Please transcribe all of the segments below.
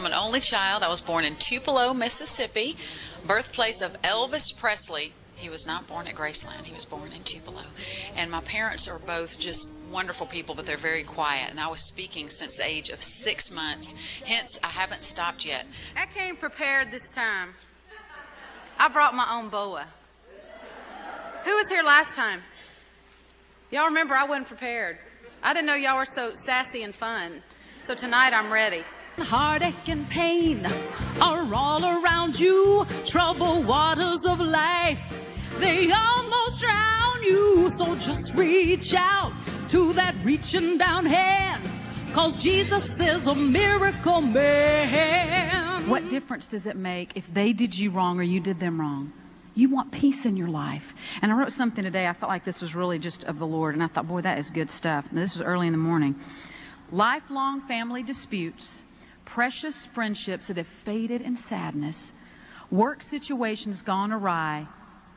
I'm an only child. I was born in Tupelo, Mississippi, birthplace of Elvis Presley. He was not born at Graceland. He was born in Tupelo. And my parents are both just wonderful people, but they're very quiet. And I was speaking since the age of 6 months. Hence, I haven't stopped yet. I came prepared this time. I brought my own boa. Who was here last time? Y'all remember I wasn't prepared. I didn't know y'all were so sassy and fun. So tonight I'm ready. Heartache and pain are all around you. Troubled waters of life, they almost drown you. So just reach out to that reaching down hand, 'cause Jesus is a miracle man. What difference does it make if they did you wrong or you did them wrong? You want peace in your life. And I wrote something today. I felt like this was really just of the Lord. And I thought, boy, that is good stuff. Now, this was early in the morning. Lifelong family disputes, precious friendships that have faded in sadness, work situations gone awry,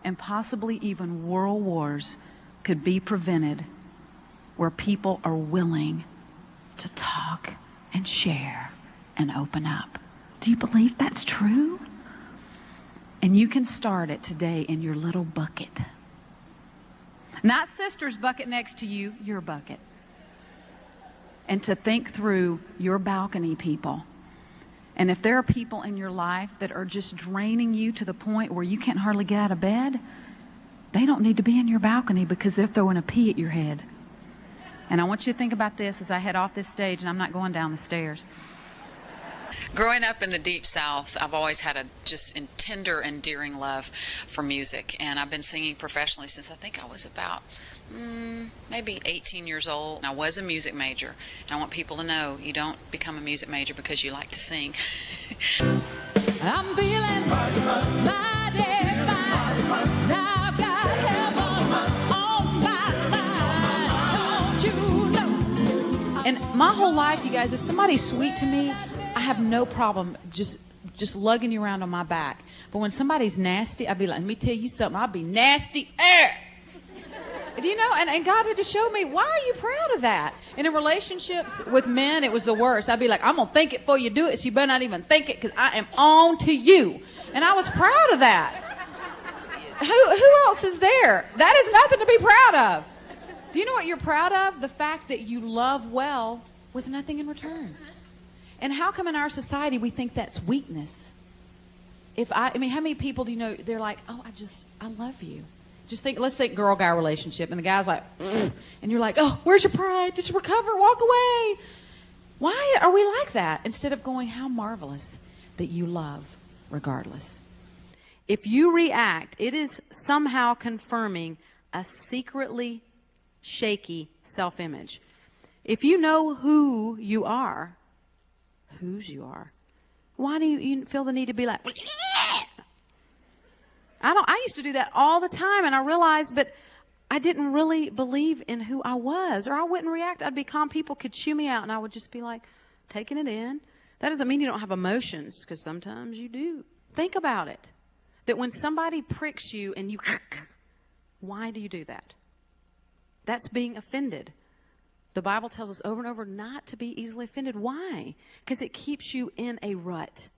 and possibly even world wars could be prevented where people are willing to talk and share and open up. Do you believe that's true? And you can start it today in your little bucket. Not sister's bucket next to you, your bucket. And to think through your balcony people. And if there are people in your life that are just draining you to the point where you can't hardly get out of bed, they don't need to be in your balcony because they're throwing a pea at your head. And I want you to think about this as I head off this stage, and I'm not going down the stairs. Growing up in the Deep South, I've always had a just tender, endearing love for music. And I've been singing professionally since I think I was about maybe 18 years old. And I was a music major. And I want people to know you don't become a music major because you like to sing. I'm feeling mighty fine. Now I've got heaven on my mind. Don't you know? And my whole life, you guys, if somebody's sweet to me, I have no problem just lugging you around on my back. But when somebody's nasty, I'd be like, let me tell you something, I'll be nasty. Do you know? And God had to show me, why are you proud of that? And in relationships with men, it was the worst. I'd be like, I'm going to think it before you do it, so you better not even think it, because I am on to you. And I was proud of that. Who else is there? That is nothing to be proud of. Do you know what you're proud of? The fact that you love well with nothing in return. And how come in our society we think that's weakness? I mean, how many people do you know, they're like, oh, I love you. Let's think girl-guy relationship. And the guy's like, and you're like, oh, where's your pride? Just recover, walk away. Why are we like that? Instead of going, how marvelous that you love regardless. If you react, it is somehow confirming a secretly shaky self-image. If you know who you are, whose you are, why do you feel the need to be like, I used to do that all the time, and I realized, but I didn't really believe in who I was, or I wouldn't react. I'd be calm. People could chew me out, and I would just be like, taking it in. That doesn't mean you don't have emotions, because sometimes you do. Think about it. That when somebody pricks you and you, why do you do that? That's being offended. The Bible tells us over and over not to be easily offended. Why? Because it keeps you in a rut.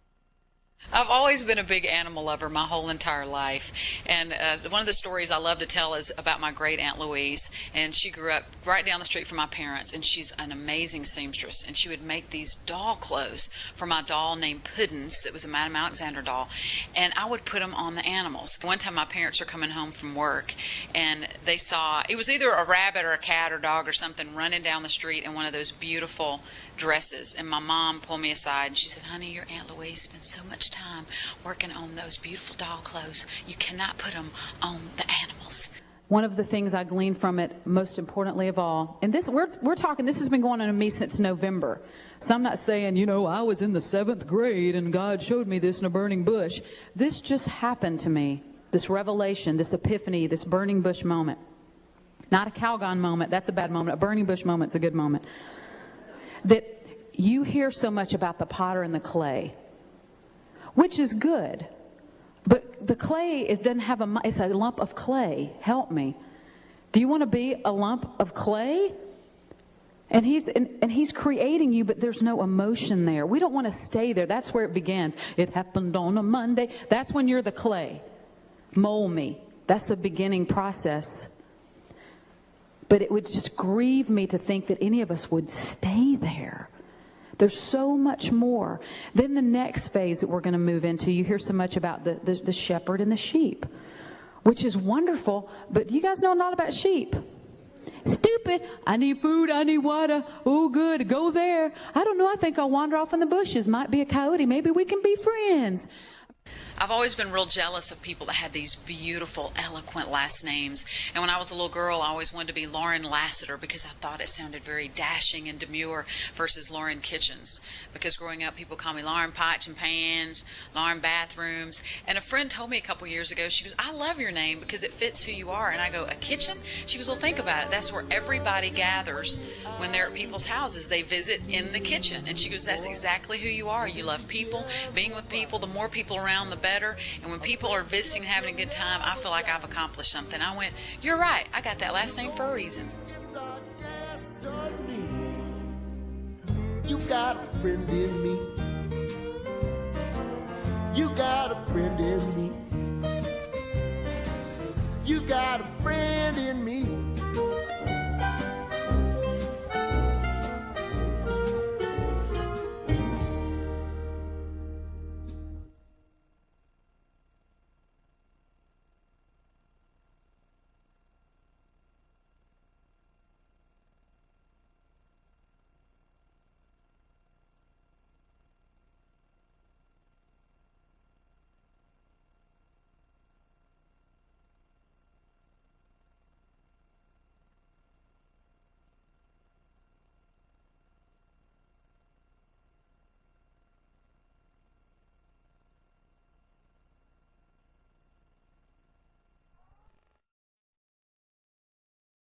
I've always been a big animal lover my whole entire life. And one of the stories I love to tell is about my great Aunt Louise. And she grew up right down the street from my parents. And she's an amazing seamstress. And she would make these doll clothes for my doll named Puddins, that was a Madame Alexander doll. And I would put them on the animals. One time my parents were coming home from work, and they saw, it was either a rabbit or a cat or dog or something running down the street in one of those beautiful dresses. And my mom pulled me aside and she said, honey, your Aunt Louise spends so much time working on those beautiful doll clothes. You cannot put them on the animals. One of the things I gleaned from it, most importantly of all, and this we're talking, this has been going on in me since November. So I'm not saying, I was in the 7th grade and God showed me this in a burning bush. This just happened to me. This revelation, this epiphany, this burning bush moment. Not a Calgon moment. That's a bad moment. A burning bush moment's a good moment. That you hear so much about the potter and the clay, which is good, but the clay doesn't have it's a lump of clay. Help me. Do you want to be a lump of clay? And he's creating you, but there's no emotion there. We don't want to stay there. That's where it begins. It happened on a Monday. That's when you're the clay. Mold me. That's the beginning process. But it would just grieve me to think that any of us would stay there. There's so much more. Then the next phase that we're going to move into, you hear so much about the shepherd and the sheep, which is wonderful, but you guys know a lot about sheep. Stupid. I need food. I need water. Oh, good. Go there. I don't know. I think I'll wander off in the bushes. Might be a coyote. Maybe we can be friends. I've always been real jealous of people that had these beautiful, eloquent last names. And when I was a little girl, I always wanted to be Lauren Lassiter because I thought it sounded very dashing and demure versus Lauren Kitchens. Because growing up, people call me Lauren Pots and Pans, Lauren Bathrooms. And a friend told me a couple years ago, she goes, I love your name because it fits who you are. And I go, a kitchen? She goes, well, think about it. That's where everybody gathers when they're at people's houses. They visit in the kitchen. And she goes, that's exactly who you are. You love people, being with people. The more people around, the better. And when people are visiting and having a good time, I feel like I've accomplished something. I went, you're right. I got that last name for a reason. You got a friend in me. You got a friend in me. You got a friend in me.